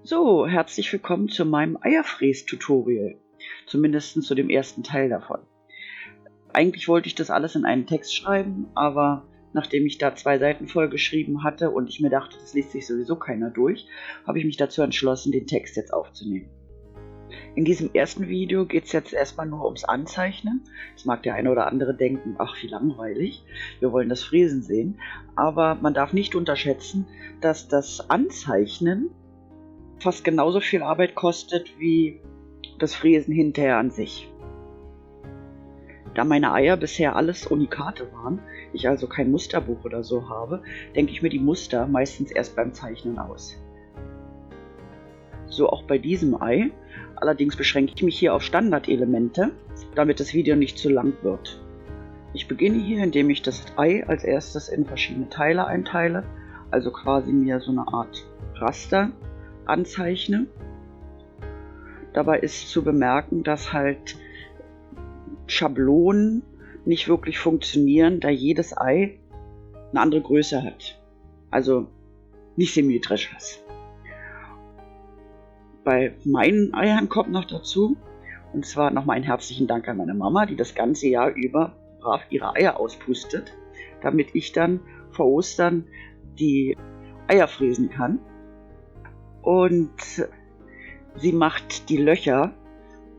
So, herzlich willkommen zu meinem Eierfräs-Tutorial. Zumindest zu dem ersten Teil davon. Eigentlich wollte ich das alles in einen Text schreiben, aber nachdem ich da 2 Seiten voll geschrieben hatte und ich mir dachte, das liest sich sowieso keiner durch, habe ich mich dazu entschlossen, den Text jetzt aufzunehmen. In diesem ersten Video geht es jetzt erstmal nur ums Anzeichnen. Jetzt mag der eine oder andere denken, ach wie langweilig, wir wollen das Fräsen sehen. Aber man darf nicht unterschätzen, dass das Anzeichnen fast genauso viel Arbeit kostet wie das Fräsen hinterher an sich. Da meine Eier bisher alles Unikate waren, ich also kein Musterbuch oder so habe, denke ich mir die Muster meistens erst beim Zeichnen aus. So auch bei diesem Ei, allerdings beschränke ich mich hier auf Standardelemente, damit das Video nicht zu lang wird. Ich beginne hier, indem ich das Ei als erstes in verschiedene Teile einteile, also quasi mir so eine Art Raster anzeichne. Dabei ist zu bemerken, dass halt Schablonen nicht wirklich funktionieren, da jedes Ei eine andere Größe hat. Also nicht symmetrisch ist. Bei meinen Eiern kommt noch dazu, und zwar nochmal einen herzlichen Dank an meine Mama, die das ganze Jahr über brav ihre Eier auspustet, damit ich dann vor Ostern die Eier fräsen kann. Und sie macht die Löcher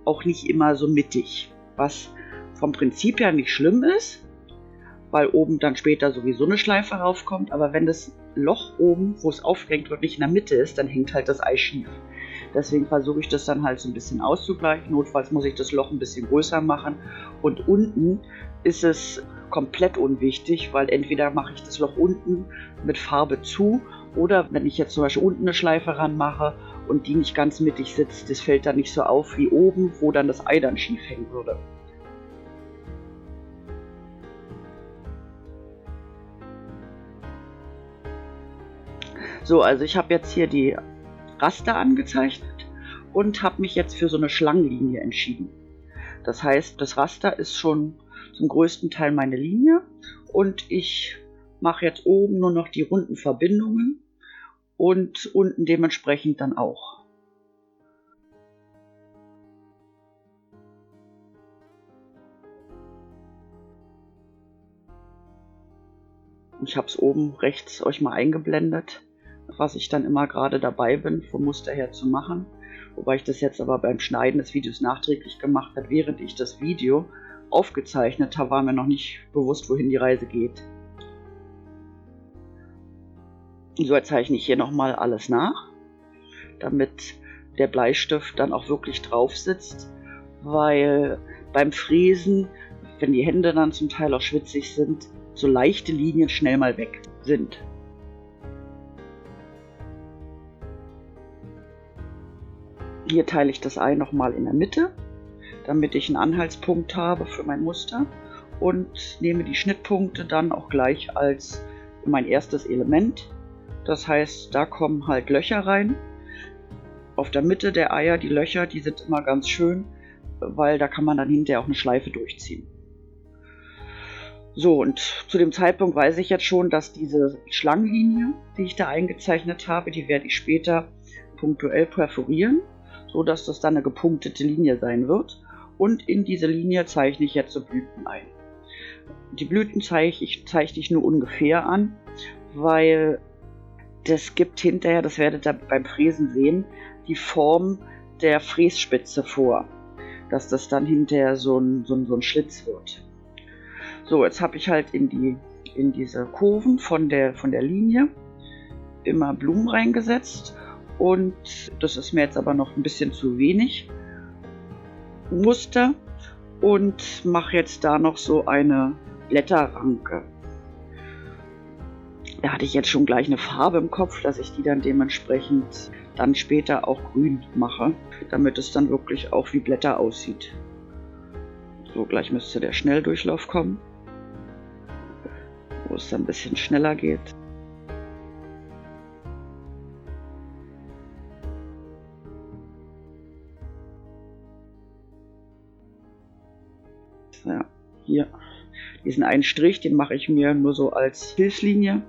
auch nicht immer so mittig, was vom Prinzip her nicht schlimm ist, weil oben dann später sowieso eine Schleife raufkommt, aber wenn das Loch oben, wo es aufgehängt wird, nicht in der Mitte ist, dann hängt halt das Ei schief. Deswegen versuche ich das dann halt so ein bisschen auszugleichen. Notfalls muss ich das Loch ein bisschen größer machen. Und unten ist es komplett unwichtig, weil entweder mache ich das Loch unten mit Farbe zu oder wenn ich jetzt zum Beispiel unten eine Schleife ranmache und die nicht ganz mittig sitzt, das fällt dann nicht so auf wie oben, wo dann das Ei dann schief hängen würde. So, also ich habe jetzt hier die Raster angezeichnet und habe mich jetzt für so eine Schlangenlinie entschieden. Das heißt, das Raster ist schon zum größten Teil meine Linie und ich mache jetzt oben nur noch die runden Verbindungen und unten dementsprechend dann auch. Ich habe es oben rechts euch mal eingeblendet, was ich dann immer gerade dabei bin, vom Muster her zu machen. Wobei ich das jetzt aber beim Schneiden des Videos nachträglich gemacht habe. Während ich das Video aufgezeichnet habe, war mir noch nicht bewusst, wohin die Reise geht. So zeichne ich hier nochmal alles nach, damit der Bleistift dann auch wirklich drauf sitzt, weil beim Fräsen, wenn die Hände dann zum Teil auch schwitzig sind, so leichte Linien schnell mal weg sind. Hier teile ich das Ei nochmal in der Mitte, damit ich einen Anhaltspunkt habe für mein Muster und nehme die Schnittpunkte dann auch gleich als mein erstes Element. Das heißt, da kommen halt Löcher rein. Auf der Mitte der Eier, die Löcher, die sind immer ganz schön, weil da kann man dann hinterher auch eine Schleife durchziehen. So, und zu dem Zeitpunkt weiß ich jetzt schon, dass diese Schlangenlinie, die ich da eingezeichnet habe, die werde ich später punktuell perforieren, so dass das dann eine gepunktete Linie sein wird. Und in diese Linie zeichne ich jetzt so Blüten ein. Die Blüten zeichne ich nur ungefähr an, weil das gibt hinterher, das werdet ihr beim Fräsen sehen, die Form der Frässpitze vor, dass das dann hinterher so ein Schlitz wird. So, jetzt habe ich halt in diese Kurven von der Linie immer Blumen reingesetzt und das ist mir jetzt aber noch ein bisschen zu wenig Muster und mache jetzt da noch so eine Blätterranke. Da hatte ich jetzt schon gleich eine Farbe im Kopf, dass ich die dann dementsprechend dann später auch grün mache, damit es dann wirklich auch wie Blätter aussieht. So, gleich müsste der Schnelldurchlauf kommen, wo es dann ein bisschen schneller geht. Ja, hier diesen einen Strich, den mache ich mir nur so als Hilfslinie.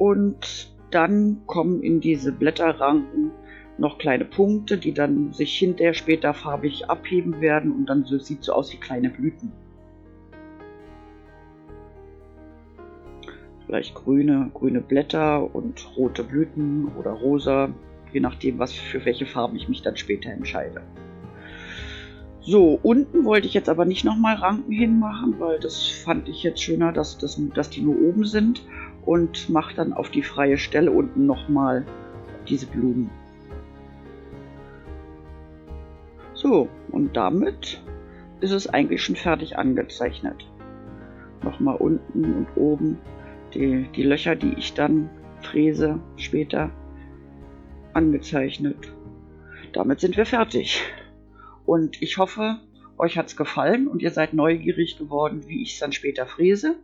Und dann kommen in diese Blätterranken noch kleine Punkte, die dann sich hinterher später farbig abheben werden und dann sieht so aus wie kleine Blüten. Vielleicht grüne Blätter und rote Blüten oder rosa, je nachdem, für welche Farben ich mich dann später entscheide. So, unten wollte ich jetzt aber nicht nochmal Ranken hinmachen, weil das fand ich jetzt schöner, dass die nur oben sind, und mache dann auf die freie Stelle unten nochmal diese Blumen. So, und damit ist es eigentlich schon fertig angezeichnet. Nochmal unten und oben die Löcher, die ich dann fräse, später angezeichnet. Damit sind wir fertig. Und ich hoffe, euch hat es gefallen und ihr seid neugierig geworden, wie ich es dann später fräse.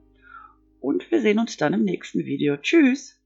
Und wir sehen uns dann im nächsten Video. Tschüss!